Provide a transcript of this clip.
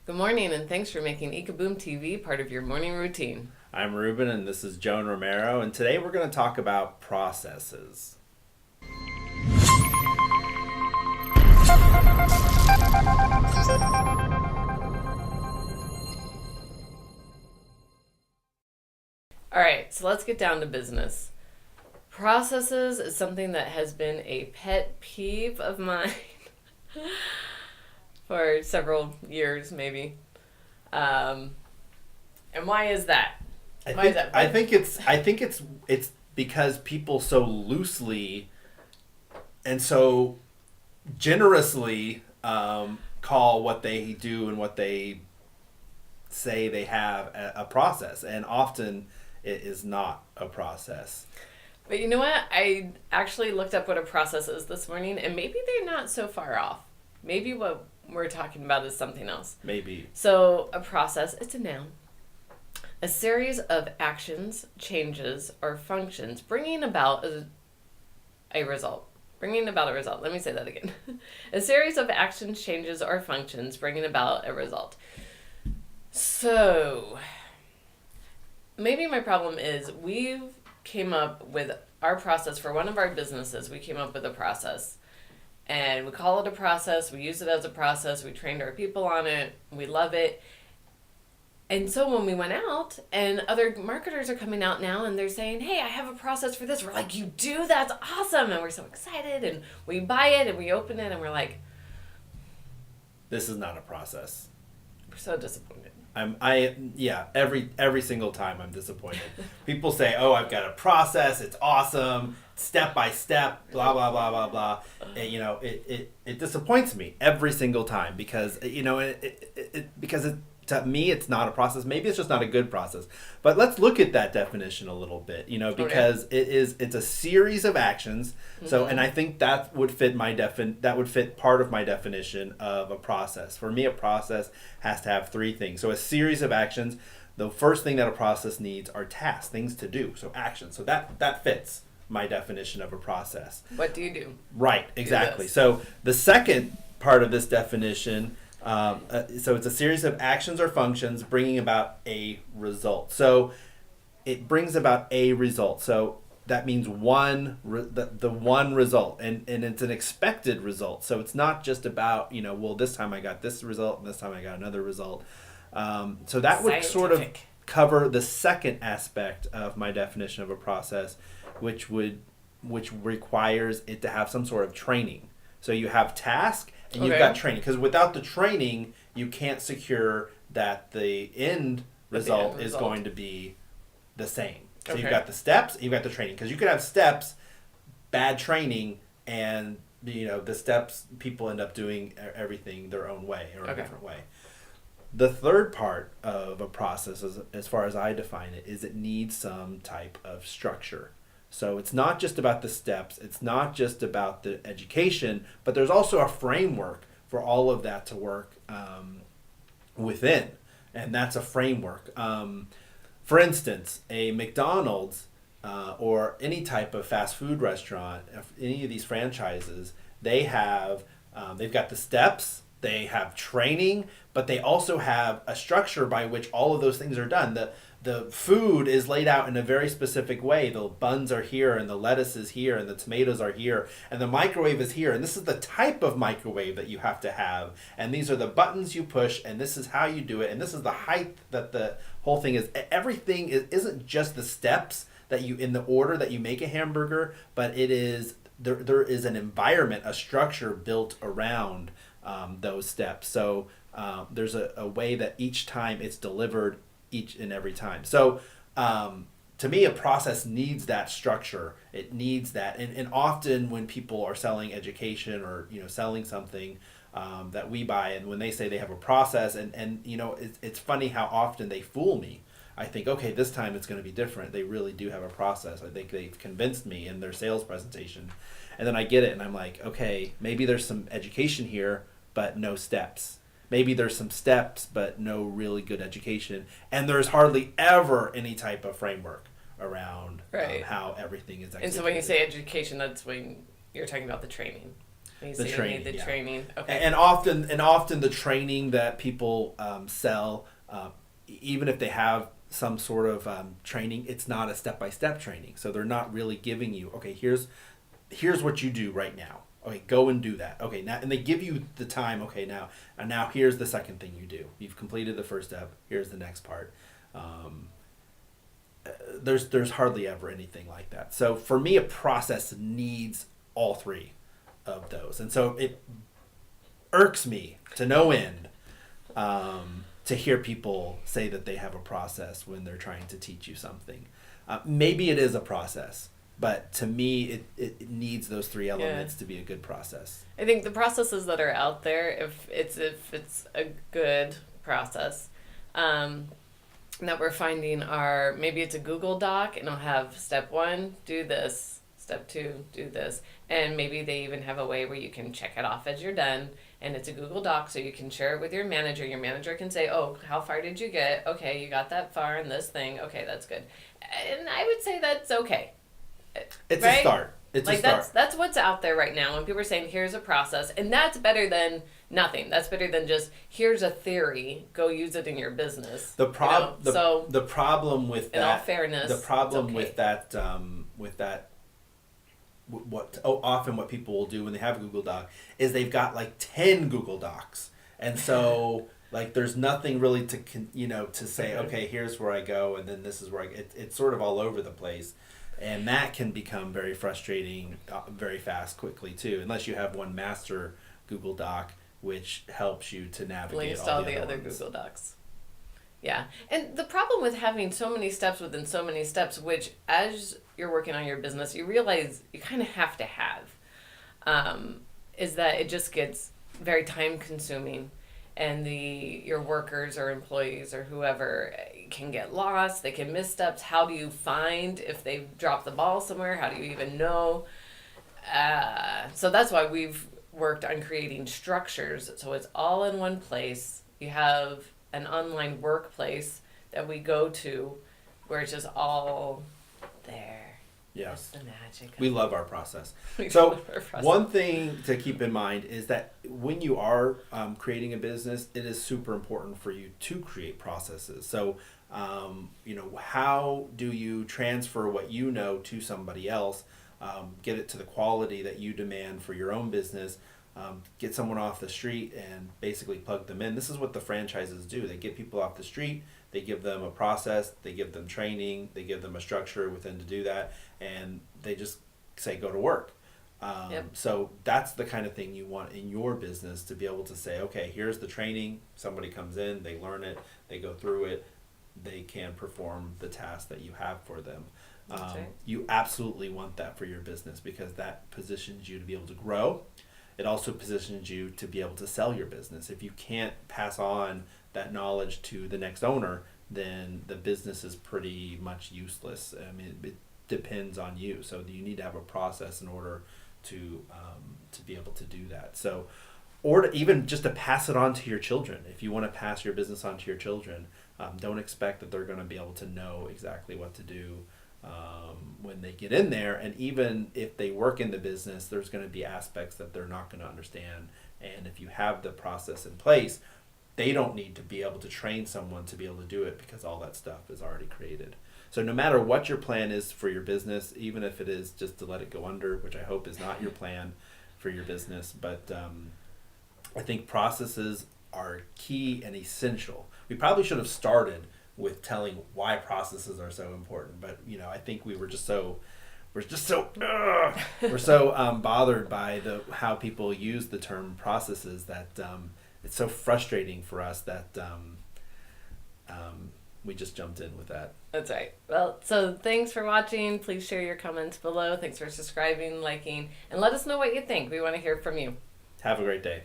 Good morning, and thanks for making ekaboom TV part of your morning routine. I'm Ruben, and this is Joan Romero, and today we're going to talk about processes. All right, so let's get down to business. Processes is something that has been a pet peeve of mine for several years, maybe. And why is that? I think it's because people so loosely and so generously call what they do and what they say they have a process, and often it is not a process. But you know what? I actually looked up what a process is this morning, and maybe they're not so far off. Maybe what we're talking about is something else. Maybe. So, a process, it's a noun. A series of actions, changes, or functions bringing about a result. Bringing about a result. Let me say that again. A series of actions, changes, or functions bringing about a result. So, maybe my problem is we've came up with our process for one of our businesses. We came up with a process. And we call it a process. We use it as a process. We trained our people on it. We love it. And so when we went out and other marketers are coming out now and they're saying, hey, I have a process for this. We're like, you do? That's awesome. And we're so excited. And we buy it and we open it and we're like, This is not a process. we're so disappointed. Every single time I'm disappointed. People say, "Oh, I've got a process. It's awesome, step by step, blah blah blah blah blah." And, it disappoints me every single time because to me it's not a process. Maybe it's just not a good process. But let's look at that definition a little bit. Because it's a series of actions. So, and I think that would fit part of my definition of a process. For me, a process has to have three things. So, a series of actions. The first thing that a process needs are tasks, things to do. So, actions. So that fits my definition of a process. What do you do? Right, exactly. So the second part of this definition, so it's a series of actions or functions bringing about a result. So it brings about a result. So that means the one result, and it's an expected result. So it's not just about, this time I got this result and this time I got another result. So that would sort of cover the second aspect of my definition of a process, which requires it to have some sort of training. So you have task and you've got training, because without the training, you can't secure that the end result is going to be the same. So you've got the steps, you've got the training, because you could have steps, bad training, and the steps, people end up doing everything their own way or a different way. The third part of a process, as far as I define it, is it needs some type of structure. So it's not just about the steps, it's not just about the education, but there's also a framework for all of that to work within. And that's a framework. For instance, a McDonald's or any type of fast food restaurant, any of these franchises, they've got the steps, they have training, but they also have a structure by which all of those things are done. The food is laid out in a very specific way. The buns are here, and the lettuce is here, and the tomatoes are here, and the microwave is here, and this is the type of microwave that you have to have, and these are the buttons you push, and this is how you do it, and this is the height that the whole thing is. Everything isn't just the steps that you, in the order that you make a hamburger, but it is there is an environment, a structure built around those steps. So there's a way that each time it's delivered each and every time. So to me, a process needs that structure. It needs that. And often when people are selling education or selling something that we buy, and when they say they have a process, and it's funny how often they fool me. I think, okay, this time it's going to be different. They really do have a process. I think they've convinced me in their sales presentation. And then I get it and I'm like, okay, maybe there's some education here, but no steps. Maybe there's some steps, but no really good education. And there's hardly ever any type of framework around how everything is executed. And so when you say education, that's when you're talking about the training. You The say training, you need the yeah. training. Okay. And often the training that people sell, even if they have some sort of training, it's not a step-by-step training. So they're not really giving you, okay, here's what you do right now. Okay, go and do that. Okay, now, and they give you the time. Okay, now here's the second thing you do. You've completed the first step. Here's the next part. There's hardly ever anything like that. So for me, a process needs all three of those, and so it irks me to no end to hear people say that they have a process when they're trying to teach you something. Maybe it is a process, but to me, it needs those three elements to be a good process. I think the processes that are out there, if it's a good process, that we're finding are, maybe it's a Google Doc and it'll have step 1, do this, step 2, do this, and maybe they even have a way where you can check it off as you're done, and it's a Google Doc, so you can share it with your manager. Your manager can say, oh, how far did you get? Okay, you got that far in this thing. Okay, that's good. And I would say that's okay. It's right? a start. It's like a start. that's what's out there right now when people are saying here's a process, and that's better than nothing. That's better than just here's a theory, go use it in your business. The problem with that, in all fairness, the problem it's okay. with that often what people will do when they have a Google Doc is they've got like 10 Google Docs, and so like there's nothing really to say, okay, here's where I go, and then this is where it's sort of all over the place. And that can become very frustrating very fast, quickly, too, unless you have one master Google Doc, which helps you to navigate all the other ones. Google Docs. Yeah. And the problem with having so many steps within so many steps, which as you're working on your business, you realize you kind of have to have, is that it just gets very time consuming. And your workers or employees or whoever can get lost. They can miss steps. How do you find if they've dropped the ball somewhere? How do you even know? So that's why we've worked on creating structures. So it's all in one place. You have an online workplace that we go to where it's just all there. Yeah. That's the magic. We love our process. We So love our process. one thing to keep in mind is that when you are creating a business, it is super important for you to create processes. So, how do you transfer what you know to somebody else, get it to the quality that you demand for your own business, get someone off the street and basically plug them in. This is what the franchises do. They get people off the street, they give them a process, they give them training, they give them a structure within to do that, and they just say go to work. So that's the kind of thing you want in your business, to be able to say, okay, here's the training, somebody comes in, they learn it, they go through it, they can perform the task that you have for them. Right. You absolutely want that for your business, because that positions you to be able to grow. It also positions you to be able to sell your business. If you can't pass on that knowledge to the next owner, then the business is pretty much useless. I mean, it depends on you. So you need to have a process in order to be able to do that. So, or to even just to pass it on to your children. If you want to pass your business on to your children, don't expect that they're going to be able to know exactly what to do when they get in there. And even if they work in the business, there's going to be aspects that they're not going to understand. And if you have the process in place, they don't need to be able to train someone to be able to do it, because all that stuff is already created. So no matter what your plan is for your business, even if it is just to let it go under, which I hope is not your plan for your business, but I think processes are key and essential. We probably should have started with telling why processes are so important, but I think we're just so bothered by how people use the term processes that it's so frustrating for us that we just jumped in with that. That's right. Well, so thanks for watching. Please share your comments below. Thanks for subscribing, liking, and let us know what you think. We want to hear from you. Have a great day.